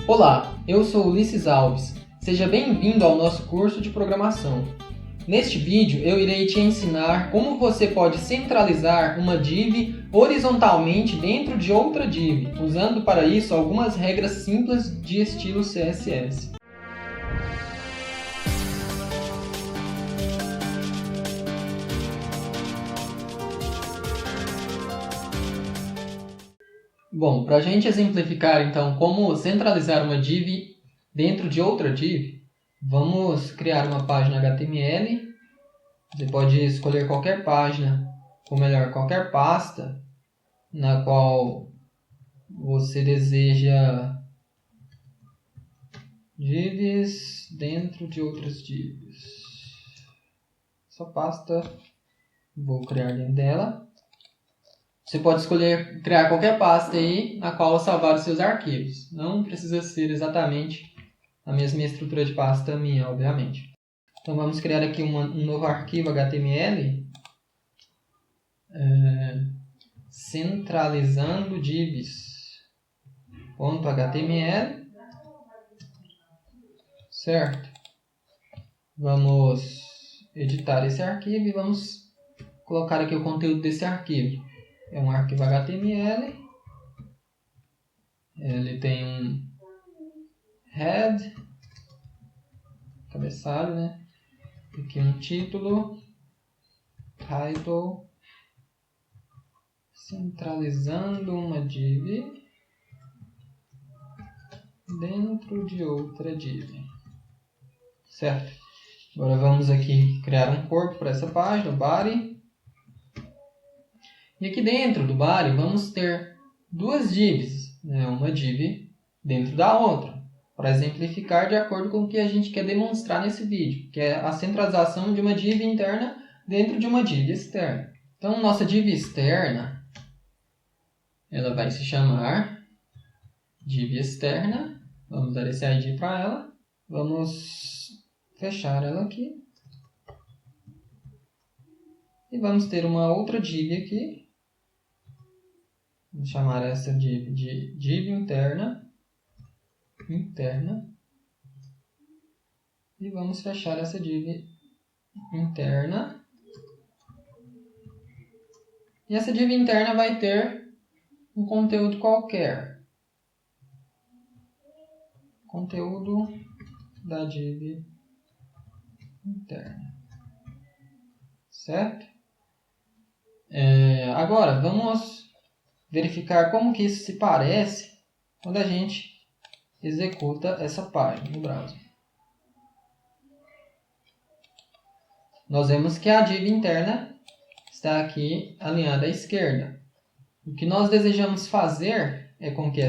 Olá, eu sou Ulisses Alves. Seja bem-vindo ao nosso curso de programação. Neste vídeo eu irei te ensinar como você pode centralizar uma div horizontalmente dentro de outra div, usando para isso algumas regras simples de estilo CSS. Bom, para a gente exemplificar então como centralizar uma div dentro de outra div, vamos criar uma página HTML. Você pode escolher qualquer página, ou melhor, qualquer pasta na qual você deseja divs dentro de outras divs. Essa pasta vou criar dentro dela. Você pode escolher criar qualquer pasta aí na qual salvar os seus arquivos. Não precisa ser exatamente a mesma estrutura de pasta minha, obviamente. Então vamos criar aqui um novo arquivo HTML. Centralizando divs.html. Certo? Vamos editar esse arquivo e vamos colocar aqui o conteúdo desse arquivo. É um arquivo HTML. Ele tem um head, cabeçalho, né? Aqui um título, title, centralizando uma div dentro de outra div. Certo? Agora vamos aqui criar um corpo para essa página, body. E aqui dentro do body vamos ter duas divs, né? Uma div dentro da outra, para exemplificar de acordo com o que a gente quer demonstrar nesse vídeo, que é a centralização de uma div interna dentro de uma div externa. Então, nossa div externa, ela vai se chamar div externa. Vamos dar esse ID para ela. Vamos fechar ela aqui. E vamos ter uma outra div aqui. Vamos chamar essa div de div interna. E vamos fechar essa div interna. E essa div interna vai ter um conteúdo qualquer. Conteúdo da div interna. Certo? Agora, vamos verificar como que isso se parece quando a gente executa essa página no browser. Nós vemos que a div interna está aqui alinhada à esquerda. O que nós desejamos fazer é com que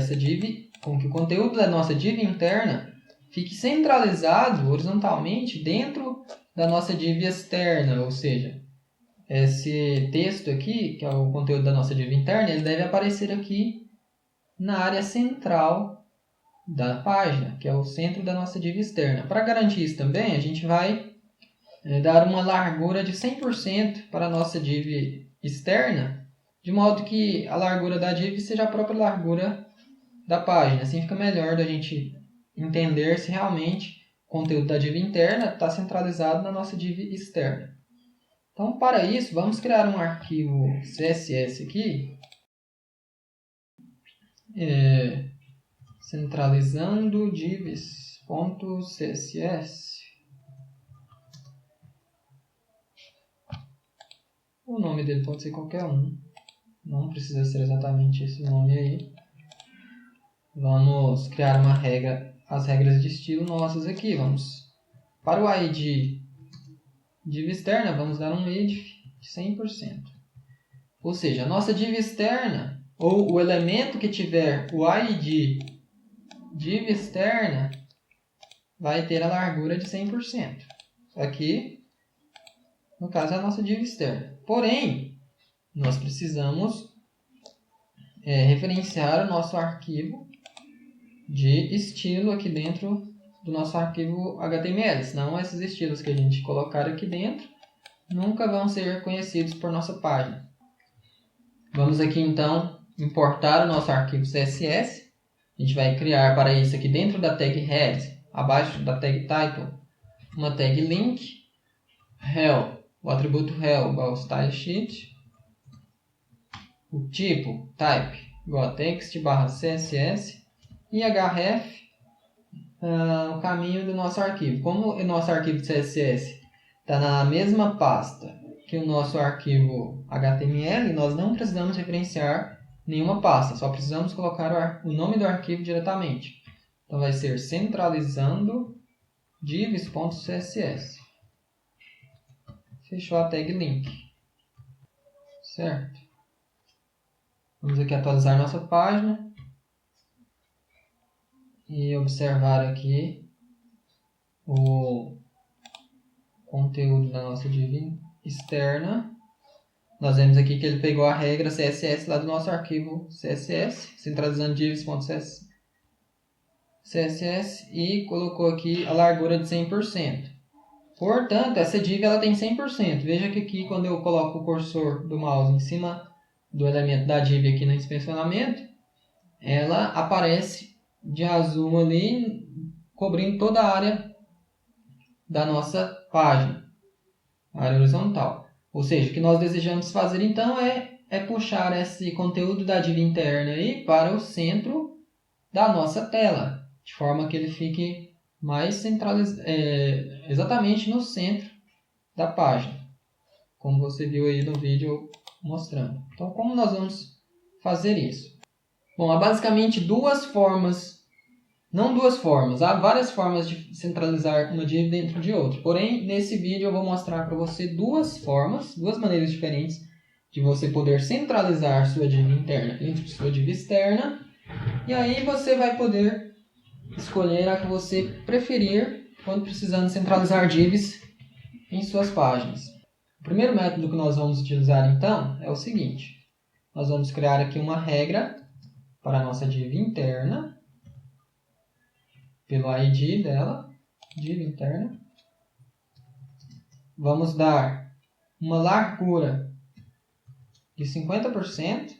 o conteúdo da nossa div interna fique centralizado horizontalmente dentro da nossa div externa, ou seja, esse texto aqui, que é o conteúdo da nossa div interna, ele deve aparecer aqui na área central da página, que é o centro da nossa div externa. Para garantir isso também, a gente vai dar uma largura de 100% para a nossa div externa, de modo que a largura da div seja a própria largura da página. Assim fica melhor da gente entender se realmente o conteúdo da div interna está centralizado na nossa div externa. Então, para isso, vamos criar um arquivo CSS aqui, centralizando divs.css. O nome dele pode ser qualquer um, não precisa ser exatamente esse nome aí. Vamos criar uma regra, as regras de estilo nossas aqui. Para o ID div externa, vamos dar um idf de 100%. Ou seja, a nossa div externa, ou o elemento que tiver o ID div externa, vai ter a largura de 100%. Aqui, no caso, é a nossa div externa. Porém, nós precisamos referenciar o nosso arquivo de estilo aqui dentro do nosso arquivo HTML. Senão, esses estilos que a gente colocar aqui dentro nunca vão ser reconhecidos por nossa página. Vamos aqui, então, importar o nosso arquivo CSS. A gente vai criar para isso aqui dentro da tag head, abaixo da tag title, uma tag link, rel, o atributo rel igual ao style sheet, o tipo type igual a text/css e href, o caminho do nosso arquivo. Como o nosso arquivo de CSS está na mesma pasta que o nosso arquivo HTML, nós não precisamos referenciar nenhuma pasta, só precisamos colocar o nome do arquivo diretamente. Então vai ser centralizando divs.css. Fechou a tag link. Certo? Vamos aqui atualizar nossa página e observar aqui o conteúdo da nossa div externa. Nós vemos aqui que ele pegou a regra CSS lá do nosso arquivo CSS, centralizando divs.css e colocou aqui a largura de 100%. Portanto, essa div ela tem 100%. Veja que aqui quando eu coloco o cursor do mouse em cima do elemento da div aqui no inspecionamento, ela aparece de azul ali, cobrindo toda a área da nossa página, a área horizontal. Ou seja, o que nós desejamos fazer então é puxar esse conteúdo da div interna aí para o centro da nossa tela, de forma que ele fique mais centralizado, exatamente no centro da página, como você viu aí no vídeo mostrando. Então, como nós vamos fazer isso? Bom, há basicamente duas formas, não duas formas, há várias formas de centralizar uma div dentro de outra. Porém, nesse vídeo eu vou mostrar para você duas formas, duas maneiras diferentes de você poder centralizar sua div interna dentro de sua div externa. E aí você vai poder escolher a que você preferir quando precisando centralizar divs em suas páginas. O primeiro método que nós vamos utilizar então é o seguinte. Nós vamos criar aqui uma regra para a nossa div interna, pelo ID dela, div interna. Vamos dar uma largura de 50%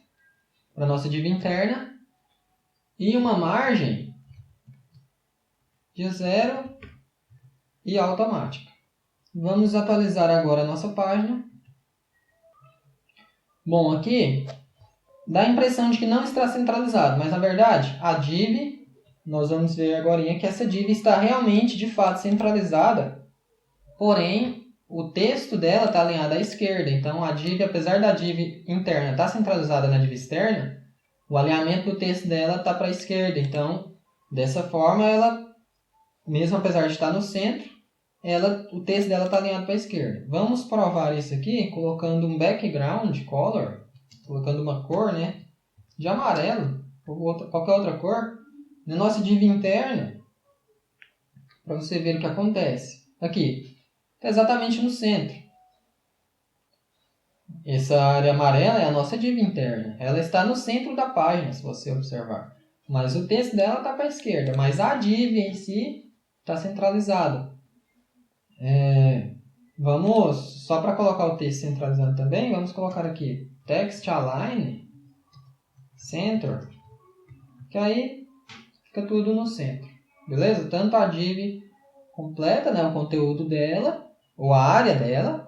para a nossa div interna e uma margem de 0 e automática. Vamos atualizar agora a nossa página. Bom, aqui dá a impressão de que não está centralizado, mas na verdade a div, nós vamos ver agora que essa div está realmente, de fato, centralizada, porém o texto dela está alinhado à esquerda. Então a div, apesar da div interna estar centralizada na div externa, o alinhamento do texto dela está para a esquerda. Então, dessa forma, ela, mesmo apesar de estar no centro, o texto dela está alinhado para a esquerda. Vamos provar isso aqui colocando um background color, colocando uma cor, de amarelo, ou qualquer outra cor, na nossa div interna, para você ver o que acontece. Aqui, está exatamente no centro. Essa área amarela é a nossa div interna. Ela está no centro da página, se você observar. Mas o texto dela está para a esquerda. Mas a div em si está centralizada. Vamos, só para colocar o texto centralizado também, vamos colocar aqui text align center, que aí fica tudo no centro. Beleza? Tanto a div completa, o conteúdo dela, ou a área dela,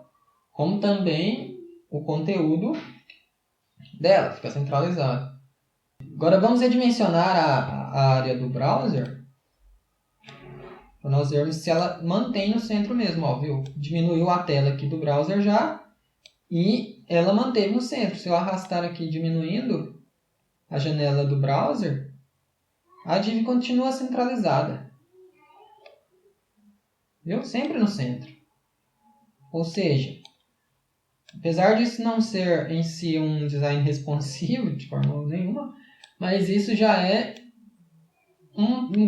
como também o conteúdo dela, fica centralizado. Agora vamos redimensionar a área do browser, para nós vermos se ela mantém no centro mesmo, ó, viu? Diminuiu a tela aqui do browser já, e ela manteve no centro. Se eu arrastar aqui diminuindo a janela do browser, a div continua centralizada. Viu? Sempre no centro. Ou seja, apesar disso não ser em si um design responsivo de forma nenhuma, mas isso já é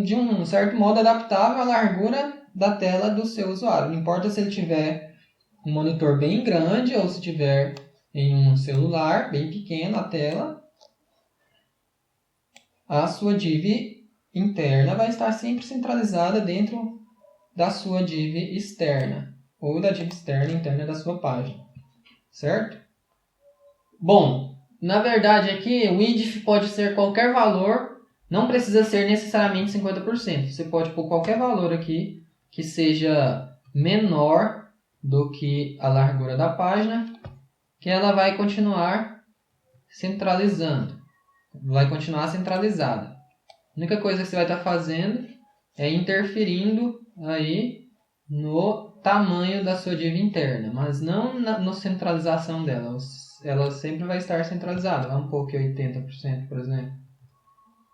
de um certo modo adaptável à largura da tela do seu usuário. Não importa se ele tiver um monitor bem grande ou se tiver em um celular bem pequeno a tela, a sua div interna vai estar sempre centralizada dentro da sua div externa ou da div externa interna da sua página. Certo? Bom, na verdade aqui o width pode ser qualquer valor não precisa ser necessariamente 50%. Você pode pôr qualquer valor aqui que seja menor do que a largura da página, que ela vai continuar centralizando. Vai continuar centralizada. A única coisa que você vai estar fazendo é interferindo aí no tamanho da sua div interna, mas não na centralização dela. Ela sempre vai estar centralizada. Vamos pôr aqui 80%, por exemplo.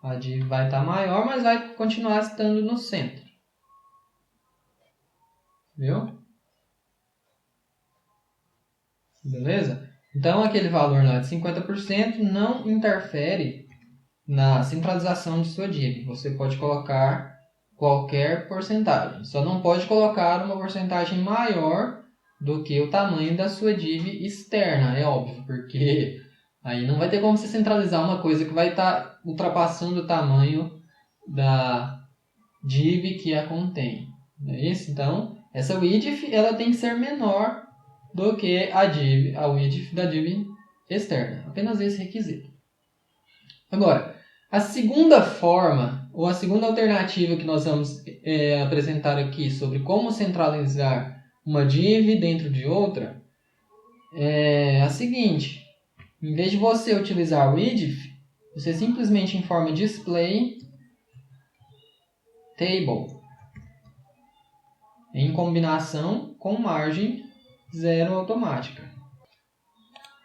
A div vai estar maior, mas vai continuar estando no centro. Viu? Beleza? Então, aquele valor lá de 50% não interfere na centralização de sua div. Você pode colocar qualquer porcentagem. Só não pode colocar uma porcentagem maior do que o tamanho da sua div externa, é óbvio, porque aí não vai ter como você centralizar uma coisa que vai estar ultrapassando o tamanho da div que a contém. Não é isso? Então, essa width ela tem que ser menor do que a width da div externa. Apenas esse requisito. Agora, a segunda forma, ou a segunda alternativa que nós vamos apresentar aqui sobre como centralizar uma div dentro de outra, é a seguinte. Em vez de você utilizar width, você simplesmente informa display table em combinação com margem 0 automática.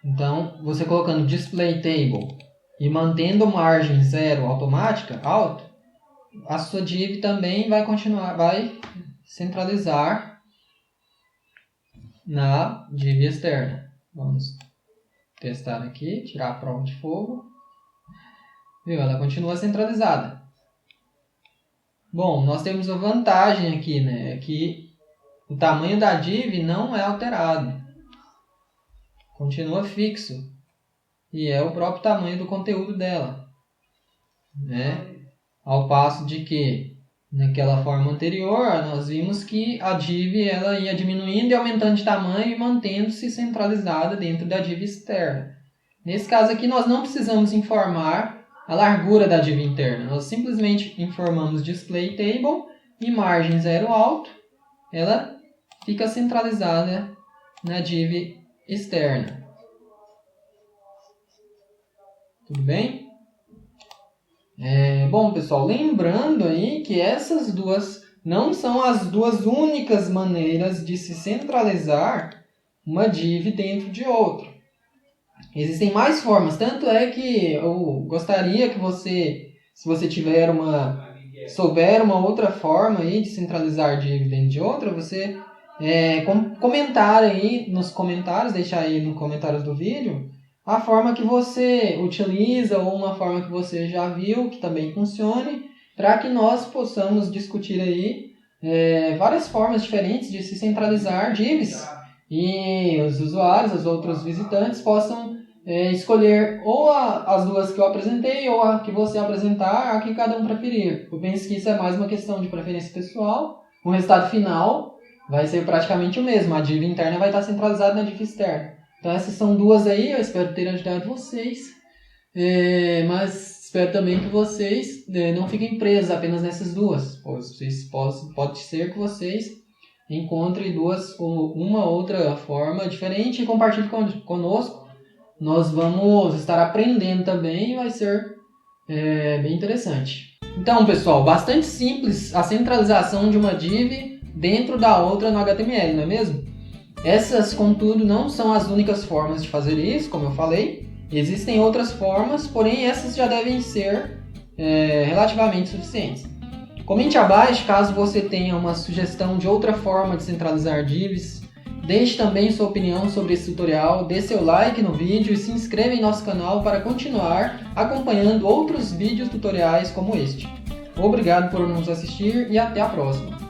Então, você colocando display table e mantendo margem 0 automática, alto, a sua div também vai centralizar na div externa. Vamos testar aqui, tirar a prova de fogo. Viu? Ela continua centralizada. Bom, nós temos uma vantagem aqui, né? É que o tamanho da div não é alterado. Continua fixo. E é o próprio tamanho do conteúdo dela. Né? Ao passo de que, naquela forma anterior, nós vimos que a div ela ia diminuindo e aumentando de tamanho e mantendo-se centralizada dentro da div externa. Nesse caso aqui, nós não precisamos informar a largura da div interna. Nós simplesmente informamos display table e margem 0 alto. Ela fica centralizada na div externa. Tudo bem? Bom, pessoal, lembrando aí que essas duas não são as duas únicas maneiras de se centralizar uma div dentro de outra. Existem mais formas, tanto é que eu gostaria que você, se você souber uma outra forma aí de centralizar div dentro de outra, você comentar aí nos comentários, deixar aí nos comentários do vídeo, a forma que você utiliza ou uma forma que você já viu que também funcione, para que nós possamos discutir aí várias formas diferentes de se centralizar divs e os usuários, os outros visitantes possam escolher ou as duas que eu apresentei ou a que você apresentar, a que cada um preferir. Eu penso que isso é mais uma questão de preferência pessoal. O resultado final vai ser praticamente o mesmo. A div interna vai estar centralizada na div externa. Então essas são duas aí, eu espero ter ajudado vocês, mas espero também que vocês não fiquem presos apenas nessas duas. Pode ser que vocês encontrem uma outra forma diferente e compartilhem conosco. Nós vamos estar aprendendo também e vai ser bem interessante. Então, pessoal, bastante simples a centralização de uma div dentro da outra no HTML, não é mesmo? Essas, contudo, não são as únicas formas de fazer isso, como eu falei. Existem outras formas, porém essas já devem ser relativamente suficientes. Comente abaixo caso você tenha uma sugestão de outra forma de centralizar divs. Deixe também sua opinião sobre esse tutorial, dê seu like no vídeo e se inscreva em nosso canal para continuar acompanhando outros vídeos tutoriais como este. Obrigado por nos assistir e até a próxima!